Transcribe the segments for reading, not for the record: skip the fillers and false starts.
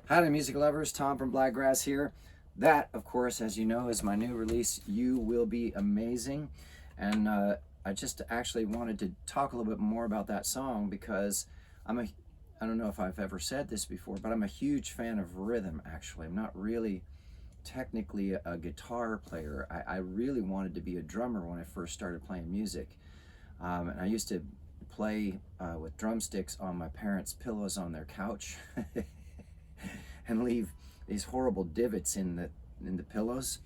Howdy, music lovers. Tom from Blakgraz here. That, of course, as you know, is my new release, You Will Be Amazing. And I just actually wanted to talk a little bit more about that song because I don't know if I've ever said this before, but I'm a huge fan of rhythm, actually. I'm not really technically a guitar player. I really wanted to be a drummer when I first started playing music. And I used to play with drumsticks on my parents' pillows on their couch. And leave these horrible divots in the pillows.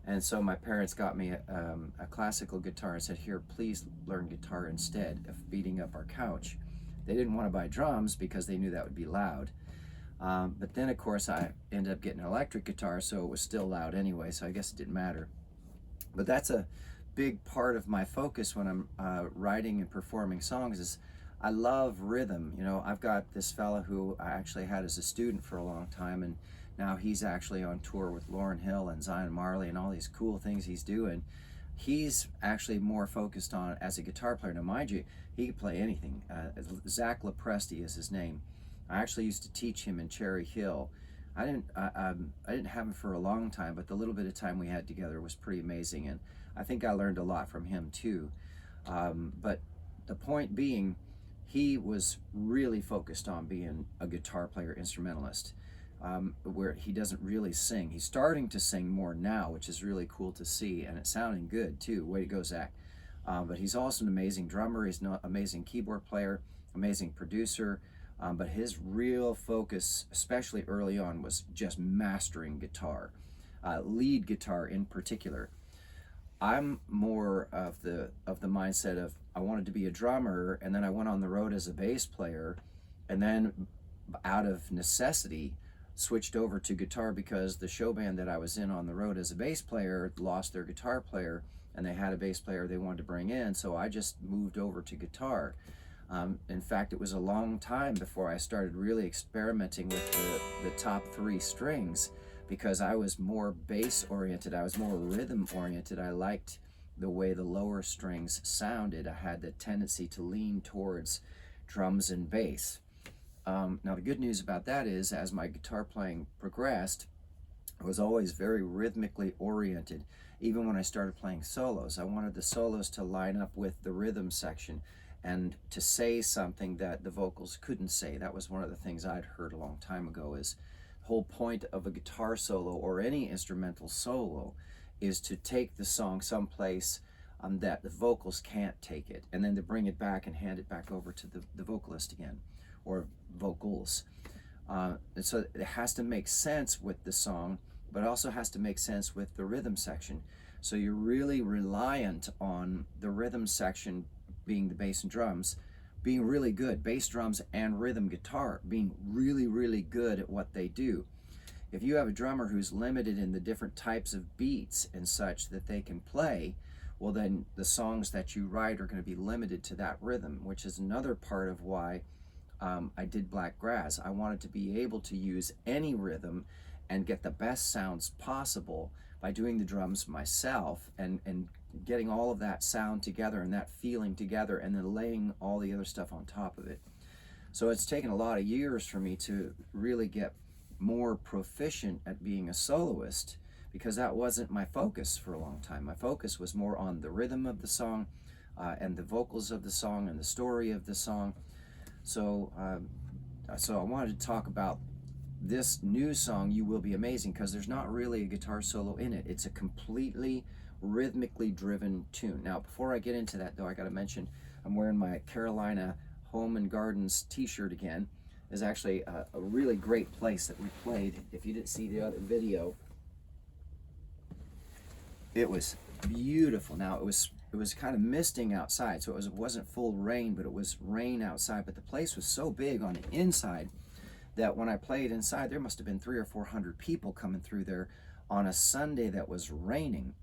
And so my parents got me a classical guitar and said, "Here, please learn guitar instead of beating up our couch." They didn't want to buy drums because they knew that would be loud. But then, of course, I ended up getting an electric guitar, so it was still loud anyway, so I guess it didn't matter. But that's a big part of my focus when I'm writing and performing songs is I love rhythm. You know, I've got this fella who I actually had as a student for a long time, and now he's actually on tour with Lauryn Hill and Zion Marley and all these cool things he's doing. He's actually more focused on as a guitar player. Now, mind you, he could play anything. Zach LaPresti is his name. I actually used to teach him in Cherry Hill. I didn't have him for a long time, but the little bit of time we had together was pretty amazing, and I think I learned a lot from him too. But the point being, he was really focused on being a guitar player, instrumentalist, where he doesn't really sing. He's starting to sing more now, which is really cool to see, and it's sounding good too. Way to go, Zach. But he's also an amazing drummer. He's an amazing keyboard player, amazing producer. But his real focus, especially early on, was just mastering guitar, lead guitar in particular. I'm more of the mindset of I wanted to be a drummer, and then I went on the road as a bass player, and then out of necessity switched over to guitar because the show band that I was in on the road as a bass player lost their guitar player, and they had a bass player they wanted to bring in, so I just moved over to guitar. In fact, it was a long time before I started really experimenting with the top three strings because I was more bass oriented, I was more rhythm oriented. I liked the way the lower strings sounded. I had the tendency to lean towards drums and bass. Now the good news about that is as my guitar playing progressed, I was always very rhythmically oriented. Even when I started playing solos, I wanted the solos to line up with the rhythm section and to say something that the vocals couldn't say. That was one of the things I'd heard a long time ago is the whole point of a guitar solo or any instrumental solo is to take the song someplace that the vocals can't take it, and then to bring it back and hand it back over to the vocalist again, or vocals. And so it has to make sense with the song, but also has to make sense with the rhythm section. So you're really reliant on the rhythm section being the bass and drums, being really good, bass, drums, and rhythm guitar, being really, really good at what they do. If you have a drummer who's limited in the different types of beats and such that they can play, well then the songs that you write are going to be limited to that rhythm, which is another part of why I did Blakgraz. I wanted to be able to use any rhythm and get the best sounds possible by doing the drums myself and getting all of that sound together and that feeling together and then laying all the other stuff on top of it. So it's taken a lot of years for me to really get more proficient at being a soloist because that wasn't my focus for a long time. My focus was more on the rhythm of the song and the vocals of the song and the story of the song. So I wanted to talk about this new song, You Will Be Amazing, because there's not really a guitar solo in it. It's a completely rhythmically driven tune. Now, before I get into that, though, I got to mention I'm wearing my Carolina Home and Gardens t-shirt again. It's actually a really great place that we played. If you didn't see the other video, it was beautiful. Now, it was kind of misting outside, so it wasn't full rain, but it was rain outside. But the place was so big on the inside that when I played inside, there must have been 300 or 400 people coming through there on a Sunday that was raining.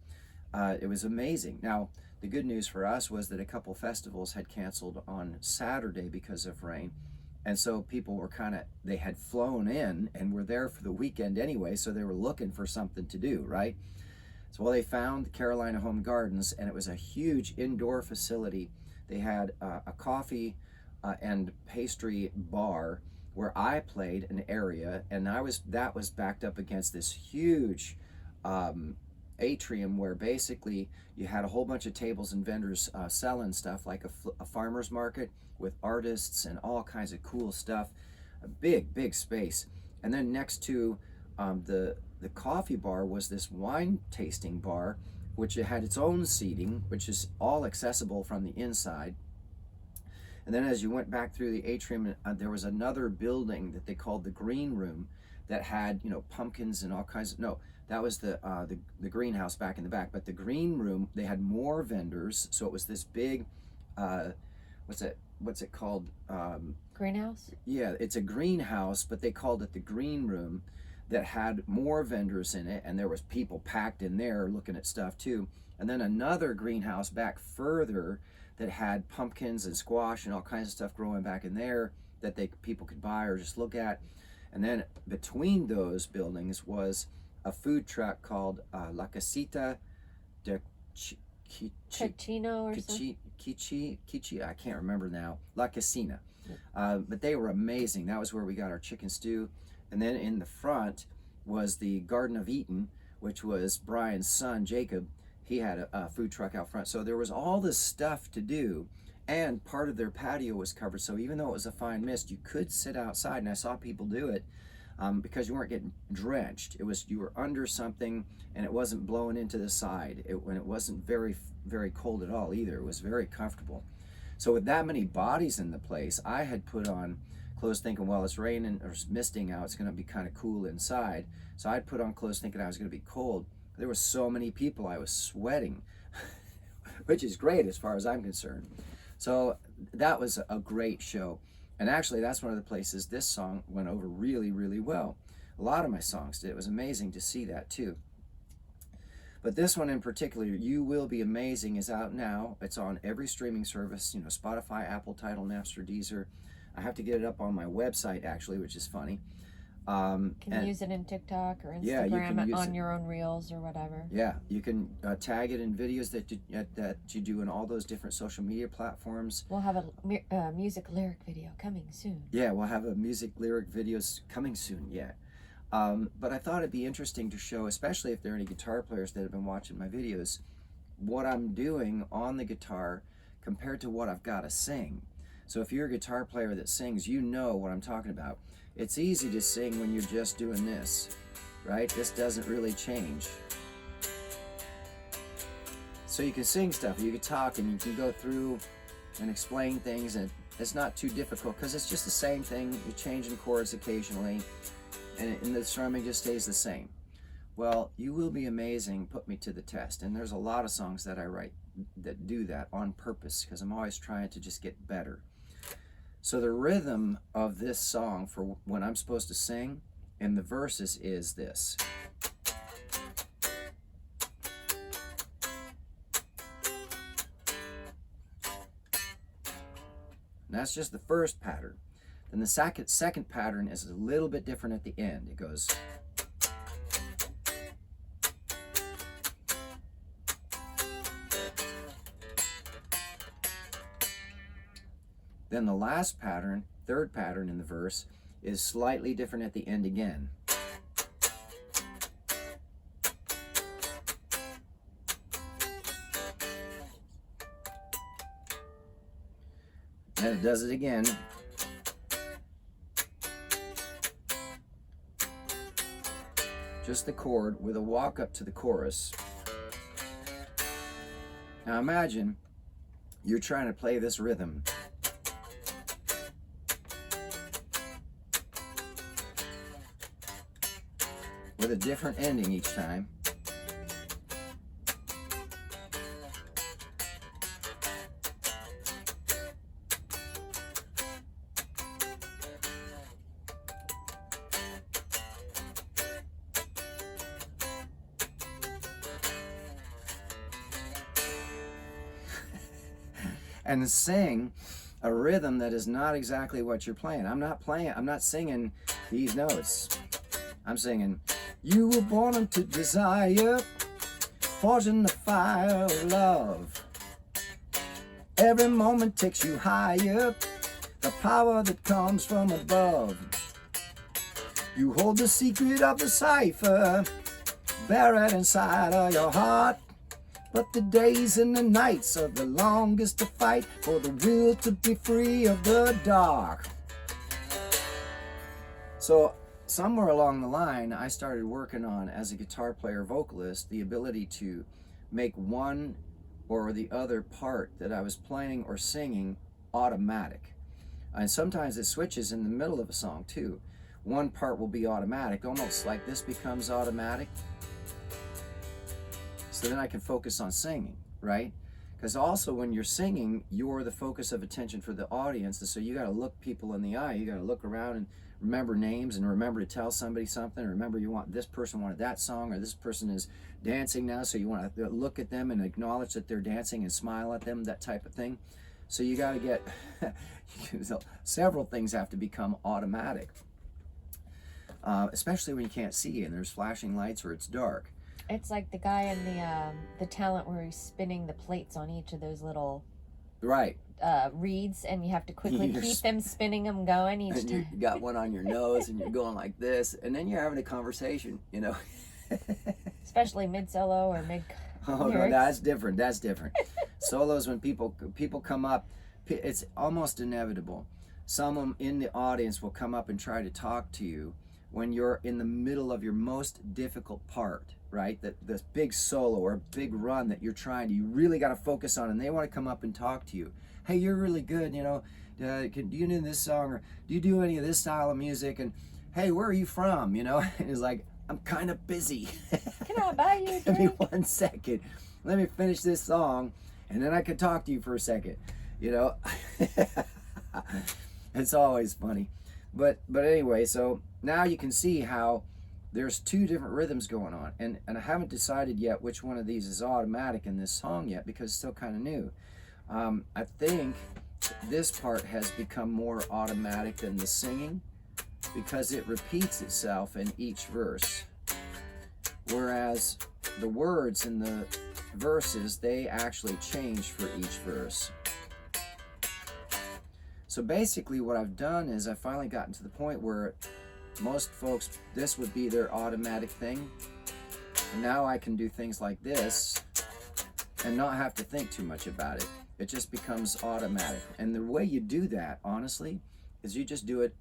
It was amazing. Now, the good news for us was that a couple festivals had canceled on Saturday because of rain. And so people were they had flown in and were there for the weekend anyway, so they were looking for something to do, right? So they found Carolina Home Gardens, and it was a huge indoor facility. They had a coffee and pastry bar where I played an area, and that was backed up against this huge atrium where basically you had a whole bunch of tables and vendors selling stuff, like a farmer's market with artists and all kinds of cool stuff. A big space. And then next to the coffee bar was this wine tasting bar, which it had its own seating, which is all accessible from the inside. And then as you went back through the atrium, there was another building that they called the green room that had, you know, pumpkins and all kinds of, no, that was the greenhouse back in the back. But the green room, they had more vendors. So it was this big, what's it called? Greenhouse? Yeah, it's a greenhouse, but they called it the green room, that had more vendors in it, and there was people packed in there looking at stuff too. And then another greenhouse back further that had pumpkins and squash and all kinds of stuff growing back in there that people could buy or just look at. And then between those buildings was a food truck called La Casita de Cachino or something? Kichi, I can't remember now. La Casina. But they were amazing. That was where we got our chicken stew. And then in the front was the Garden of Eden, which was Brian's son, Jacob. He had a food truck out front. So there was all this stuff to do, and part of their patio was covered. So even though it was a fine mist, you could sit outside, and I saw people do it because you weren't getting drenched. You were under something, and it wasn't blowing into the side. When it wasn't very, very cold at all either. It was very comfortable. So with that many bodies in the place, I had put on clothes thinking, well, it's raining or it's misting out, it's going to be kind of cool inside. So I'd put on clothes thinking I was going to be cold. There were so many people, I was sweating, which is great as far as I'm concerned. So that was a great show. And actually, that's one of the places this song went over really, really well. A lot of my songs did. It was amazing to see that too. But this one in particular, You Will Be Amazing, is out now. It's on every streaming service, you know, Spotify, Apple, Tidal, Napster, Deezer. I have to get it up on my website, actually, which is funny. Can you use it in TikTok or Instagram on your own reels or whatever? Yeah, you can tag it in videos that you do in all those different social media platforms. We'll have a music lyric video coming soon. Yeah, we'll have a music lyric videos coming soon, yeah. But I thought it'd be interesting to show, especially if there are any guitar players that have been watching my videos, what I'm doing on the guitar compared to what I've got to sing. So if you're a guitar player that sings, you know what I'm talking about. It's easy to sing when you're just doing this, right? This doesn't really change. So you can sing stuff, you can talk, and you can go through and explain things, and it's not too difficult because it's just the same thing. You're changing chords occasionally, and the strumming just stays the same. Well, You Will Be Amazing put me to the test, and there's a lot of songs that I write that do that on purpose because I'm always trying to just get better. So the rhythm of this song for when I'm supposed to sing in the verses is this. And that's just the first pattern. Then the second pattern is a little bit different at the end. It goes. Then the last pattern, third pattern in the verse, is slightly different at the end again. And it does it again. Just the chord with a walk up to the chorus. Now imagine you're trying to play this rhythm. With a different ending each time. And sing a rhythm that is not exactly what you're playing. I'm not singing these notes. I'm singing, you were born unto desire, forged in the fire of love. Every moment takes you higher. the power that comes from above. You hold the secret of the cipher, buried inside of your heart. But the days and the nights are the longest to fight for the will to be free of the dark. So somewhere along the line, I started working on, as a guitar player vocalist, the ability to make one or the other part that I was playing or singing automatic. And sometimes it switches in the middle of a song too. One part will be automatic, almost like this becomes automatic. So then I can focus on singing, right? Because also when you're singing, you're the focus of attention for the audience. And so you got to look people in the eye. You got to look around and remember names and remember to tell somebody something. Remember you want this person wanted that song, or this person is dancing now, so you want to look at them and acknowledge that they're dancing and smile at them, that type of thing. So you got to get several things have to become automatic, especially when you can't see and there's flashing lights or it's dark. It's like the guy in the talent where he's spinning the plates on each of those little right reeds, and you have to quickly keep them spinning them going each and time. You got one on your nose and you're going like this, and then you're having a conversation, you know. Especially mid solo or mid. Oh no, that's different. That's different. Solos, when people come up, it's almost inevitable. Someone in the audience will come up and try to talk to you when you're in the middle of your most difficult part, right? This big solo or big run that you really got to focus on, and they want to come up and talk to you. Hey, you're really good, you know. Do you know this song, or do you do any of this style of music? And hey, where are you from? You know, and it's like, I'm kind of busy. Can I buy you a drink? Give me 1 second. Let me finish this song, and then I can talk to you for a second. You know, it's always funny. But anyway, so now you can see how there's two different rhythms going on, and I haven't decided yet which one of these is automatic in this song yet, because it's still kind of new. I think this part has become more automatic than the singing, because it repeats itself in each verse, whereas the words in the verses, they actually change for each verse. So basically what I've done is I've finally gotten to the point where most folks, this would be their automatic thing, and now I can do things like this and not have to think too much about it. It just becomes automatic. And the way you do that, honestly, is you just do it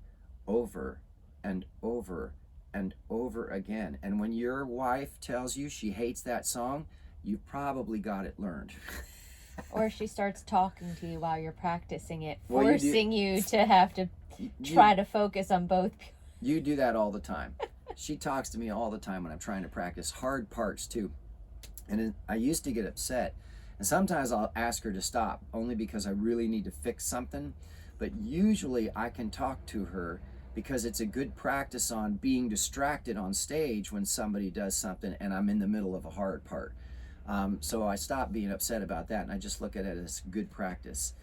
over and over and over again. And when your wife tells you she hates that song, you've probably got it learned. Or she starts talking to you while you're practicing it, forcing you to have to try to focus on both. You do that all the time. She talks to me all the time when I'm trying to practice hard parts too. And I used to get upset. And sometimes I'll ask her to stop, only because I really need to fix something. But usually I can talk to her because it's a good practice on being distracted on stage when somebody does something and I'm in the middle of a hard part. So I stop being upset about that, and I just look at it as good practice.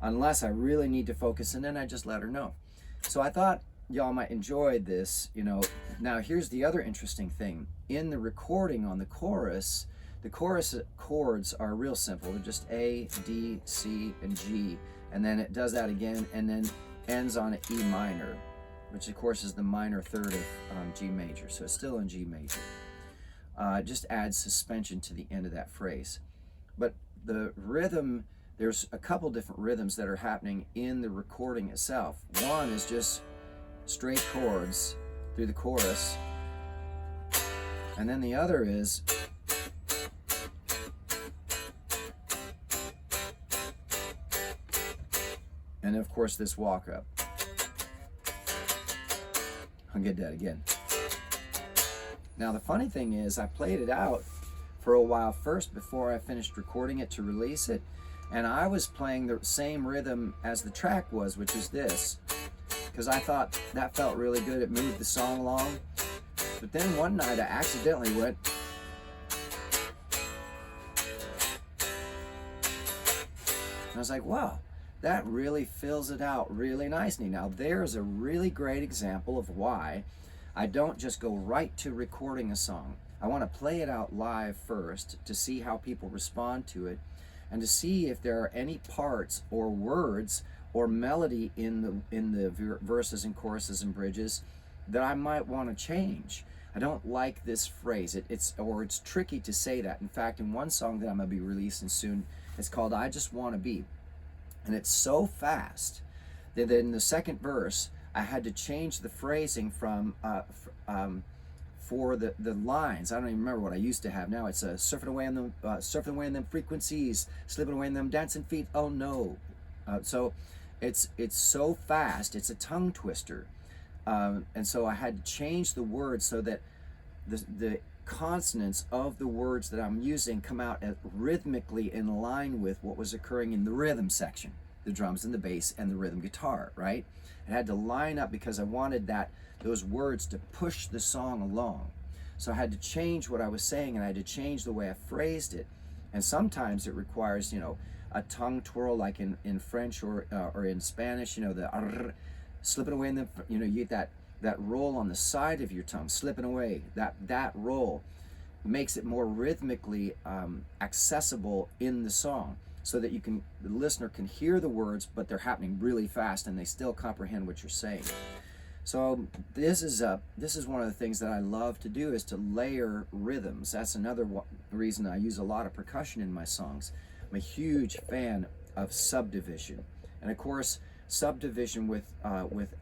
Unless I really need to focus, and then I just let her know. So I thought y'all might enjoy this, you know. Now here's the other interesting thing. In the recording on the chorus chords are real simple. They're just A, D, C, and G. And then it does that again, and then ends on an E minor, which of course is the minor third of G major. So it's still in G major. It just adds suspension to the end of that phrase. But the rhythm, there's a couple different rhythms that are happening in the recording itself. One is just straight chords through the chorus, and then the other is and of course this walk up. I'll get that again. Now the funny thing is, I played it out for a while first before I finished recording it to release it, and I was playing the same rhythm as the track was, which is this, because I thought that felt really good. It moved the song along. But then one night I accidentally went, and I was like, wow, that really fills it out really nicely. Now there's a really great example of why I don't just go right to recording a song. I want to play it out live first to see how people respond to it, and to see if there are any parts or words or melody in the verses and choruses and bridges that I might want to change. I don't like this phrase. It's tricky to say that. In fact, in one song that I'm going to be releasing soon, it's called I Just Want to Be. And it's so fast that in the second verse, I had to change the phrasing from for the lines. I don't even remember what I used to have. Now it's surfing away in them frequencies, slipping away in them dancing feet. Oh no! So it's so fast. It's a tongue twister, and so I had to change the words so that the consonants of the words that I'm using come out rhythmically in line with what was occurring in the rhythm section, the drums and the bass and the rhythm guitar. Right? It had to line up because I wanted those words to push the song along. So I had to change what I was saying, and I had to change the way I phrased it. And sometimes it requires, a tongue twirl, like in French or in Spanish, the slipping away in the, you get that roll on the side of your tongue, slipping away. That roll makes it more rhythmically accessible in the song, so that the listener can hear the words, but they're happening really fast and they still comprehend what you're saying. So this is one of the things that I love to do, is to layer rhythms. That's another reason I use a lot of percussion in my songs. I'm a huge fan of subdivision, and of course subdivision with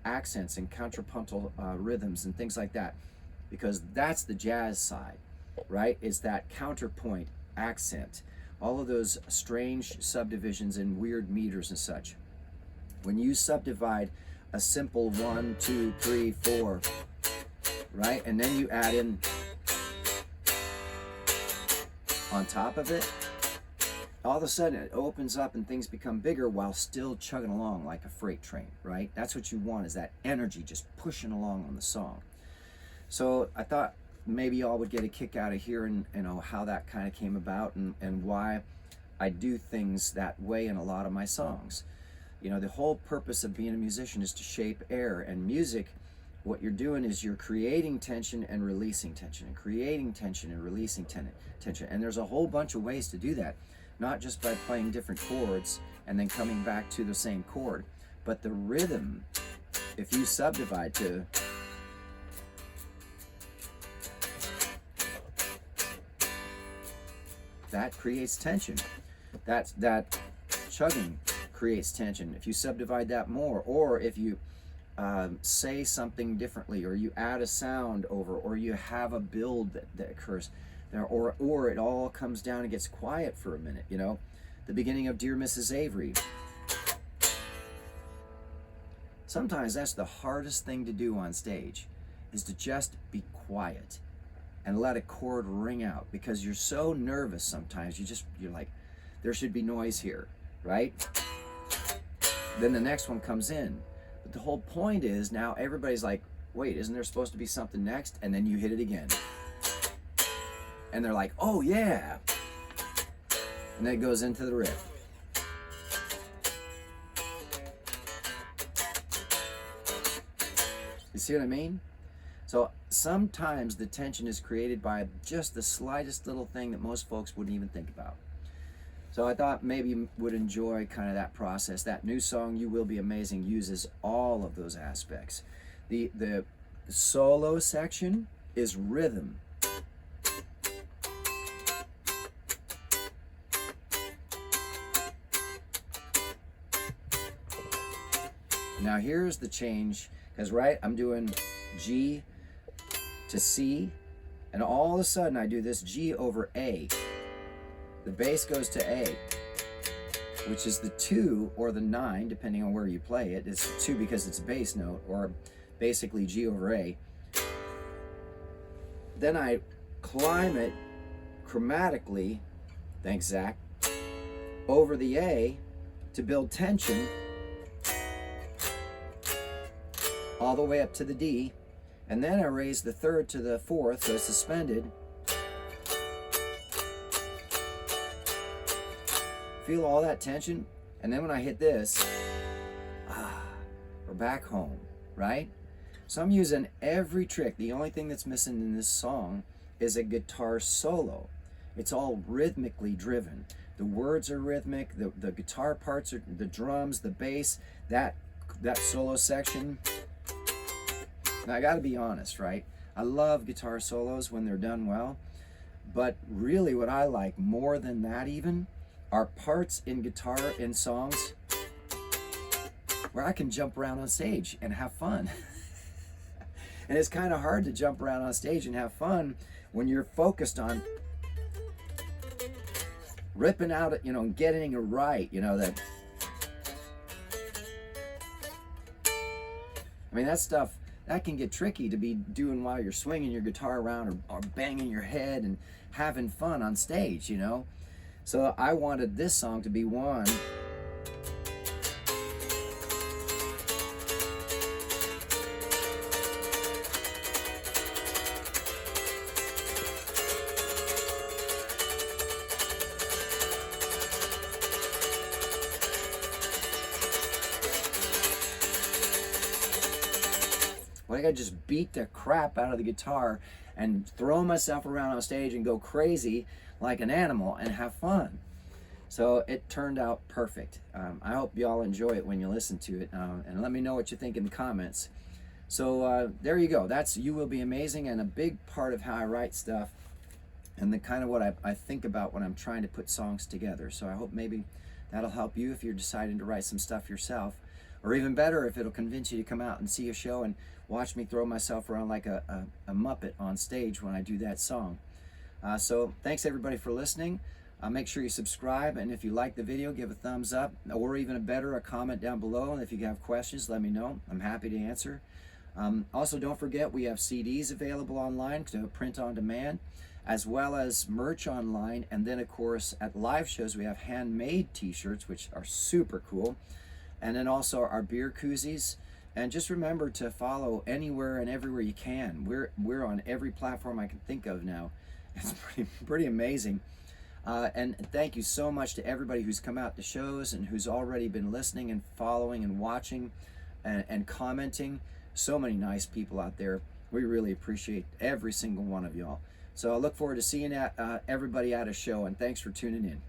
accents and contrapuntal rhythms and things like that, because that's the jazz side, right? Is that counterpoint accent, all of those strange subdivisions and weird meters and such. When you subdivide a simple 1, 2, 3, 4, right? And then you add in on top of it, all of a sudden it opens up and things become bigger while still chugging along like a freight train, right? That's what you want, is that energy just pushing along on the song. So I thought maybe y'all would get a kick out of hearing, how that kind of came about and why I do things that way in a lot of my songs. The whole purpose of being a musician is to shape air, and music, what you're doing is you're creating tension and releasing tension, and creating tension and releasing tension. And there's a whole bunch of ways to do that, not just by playing different chords and then coming back to the same chord, but the rhythm, if you subdivide to that, creates tension. That chugging creates tension. If you subdivide that more, or if you say something differently, or you add a sound over, or you have a build that occurs there, or it all comes down and gets quiet for a minute. The beginning of Dear Mrs. Avery. Sometimes that's the hardest thing to do on stage, is to just be quiet and let a chord ring out, because you're so nervous sometimes. You're like, there should be noise here, right? Then the next one comes in. But the whole point is, now everybody's like, wait, isn't there supposed to be something next? And then you hit it again. And they're like, oh yeah. And then it goes into the riff. You see what I mean? So sometimes the tension is created by just the slightest little thing that most folks wouldn't even think about. So I thought maybe you would enjoy kind of that process. That new song, You Will Be Amazing, uses all of those aspects. The solo section is rhythm. Now here's the change, because I'm doing G to C, and all of a sudden I do this G over A. The bass goes to A, which is the 2 or the 9, depending on where you play it. It's 2 because it's a bass note, or basically G over A. Then I climb it chromatically, thanks Zach, over the A to build tension all the way up to the D, and then I raise the 3rd to the 4th, so it's suspended. Feel all that tension, and then when I hit this, we're back home, right? So I'm using every trick. The only thing that's missing in this song is a guitar solo. It's all rhythmically driven. The words are rhythmic, the guitar parts are, the drums, the bass, that solo section. Now I gotta be honest, right? I love guitar solos when they're done well, but really what I like more than that even are parts in guitar in songs where I can jump around on stage and have fun. And it's kind of hard to jump around on stage and have fun when you're focused on ripping out, you know, getting it right, you know, that. I mean, that stuff, that can get tricky to be doing while you're swinging your guitar around or banging your head and having fun on stage, you know. So I wanted this song to be one like I just beat the crap out of the guitar and throw myself around on stage and go crazy like an animal and have fun. So it turned out perfect. I hope y'all enjoy it when you listen to it, and let me know what you think in the comments. So there you go. That's You Will Be Amazing, and a big part of how I write stuff and the kind of what I think about when I'm trying to put songs together. So I hope maybe that'll help you if you're deciding to write some stuff yourself, or even better, if it'll convince you to come out and see a show and watch me throw myself around like a Muppet on stage when I do that song. So thanks everybody for listening. Make sure you subscribe, and if you like the video, give a thumbs up, or even a comment down below. And if you have questions, let me know. I'm happy to answer. Also, don't forget, we have CDs available online to print on demand, as well as merch online. And then, of course, at live shows, we have handmade t-shirts, which are super cool. And then also our beer koozies. And just remember to follow anywhere and everywhere you can. We're on every platform I can think of now. It's pretty amazing. And thank you so much to everybody who's come out to shows and who's already been listening and following and watching and commenting. So many nice people out there. We really appreciate every single one of y'all. So I look forward to seeing everybody at a show, and thanks for tuning in.